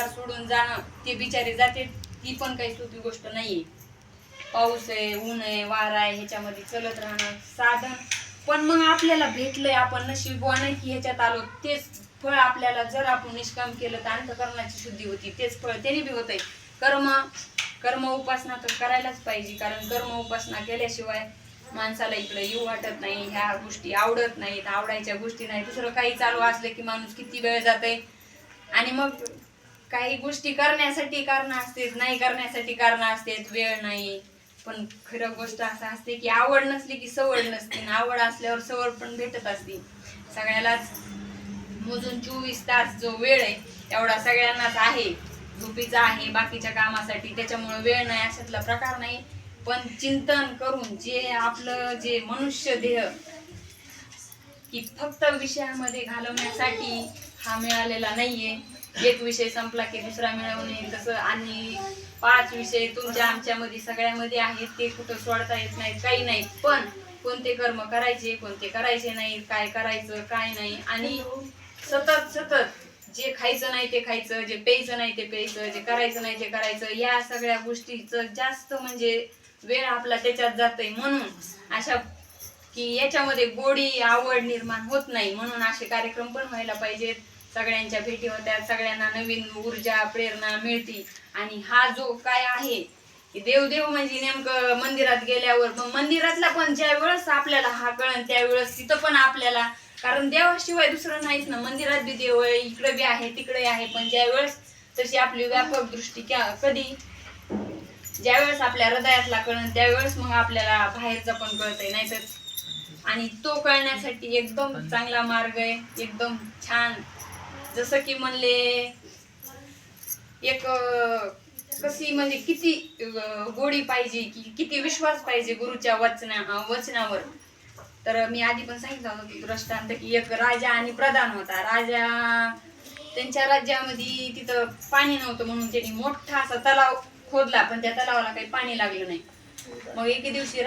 संसार सोडून जाणं, ते बिचारे जाते, ती पण काही सोपी गोष्ट नाहीये. पाऊस आहे, ऊन आहे, वारा आहे, ह्याच्यामध्ये चलत राहणं साधन. पण मग आपल्याला भेटलंय, आपण नशीबवान की ह्याच्यात आलो. तेच फळ आपल्याला जर आपण निष्काम केलं तर अंतःकरणाची शुद्धी होती. तेच फळ त्याने बी होतंय. कर्म उपासना तर करायलाच पाहिजे, कारण कर्म उपासना केल्याशिवाय माणसाला इकडे येऊ वाटत नाही. ह्या गोष्टी आवडत नाहीत, आवडायच्या गोष्टी नाही. दुसरं काही चालू असलं की माणूस किती वेळ जाते. आणि मग काही गोष्टी करण्यासाठी कारण असतात, नाही करण्यासाठी कारण असतात, वेळ नाही. पण खरं गोष्ट असं असते की आवड नसली की सवड नसते, आवड असल्यावर सवड पण भेटत असते. सगळ्यालाच मोजून 24 तास जो वेळ आहे एवढा सगळ्यांनाच आहे. झोपीचा आहे, बाकीच्या कामासाठी, त्याच्यामुळे वेळ नाही अशातला प्रकार नाही. पण चिंतन करून जे आपलं जे मनुष्य देह की फक्त विषयामध्ये घालवण्यासाठी हा मिळालेला नाहीये. एक विषय संपला की दुसरा मिळवणे तसं, आणि 5 विषय तुमच्या आमच्यामध्ये सगळ्यामध्ये आहेत, ते कुठं सोडता येत नाहीत, काही नाही. पण कोणते कर्म करायचे, कोणते करायचे नाही, काय करायचं काय नाही, आणि सतत सतत जे खायचं नाही ते खायचं, जे प्यायचं नाही ते प्यायचं, जे करायचं नाही ते करायचं. या सगळ्या गोष्टीचं जास्त म्हणजे वेळ आपला त्याच्यात जातोय. म्हणून अशा की याच्यामध्ये गोडी आवड निर्माण होत नाही. म्हणून असे कार्यक्रम पण व्हायला पाहिजेत. सगळ्यांच्या भेटी होत्या, सगळ्यांना नवीन ऊर्जा प्रेरणा मिळती. आणि हा जो काय आहे देव म्हणजे नेमकं मंदिरात गेल्यावर, पण मंदिरातला पण ज्या वेळेस आपल्याला हा कळण त्यावेळेस तिथं पण आपल्याला, कारण देवाशिवाय दुसरं नाहीच ना. मंदिरात बी देव आहे, इकडे बी आहे, तिकडे आहे. पण ज्या वेळेस तशी आपली व्यापक दृष्टी कधी ज्यावेळेस आपल्या हृदयातला कळण त्यावेळेस मग आपल्याला बाहेरचं पण कळतंय. नाहीतर आणि तो कळण्यासाठी एकदम चांगला मार्ग आहे, एकदम छान. जसं की म्हणले एक कशी म्हणजे किती गोडी पाहिजे, की किती विश्वास पाहिजे गुरुच्या वचनावर. तर मी आधी पण सांगितलं होतं की दृष्टांत की एक राजा आणि प्रधान होता. राजा त्यांच्या राज्यामध्ये तिथं पाणी नव्हतं, म्हणून त्यांनी मोठा असा तलाव खोदला, पण त्या तलावाला काही पाणी लागलं नाही. मग एके दिवशी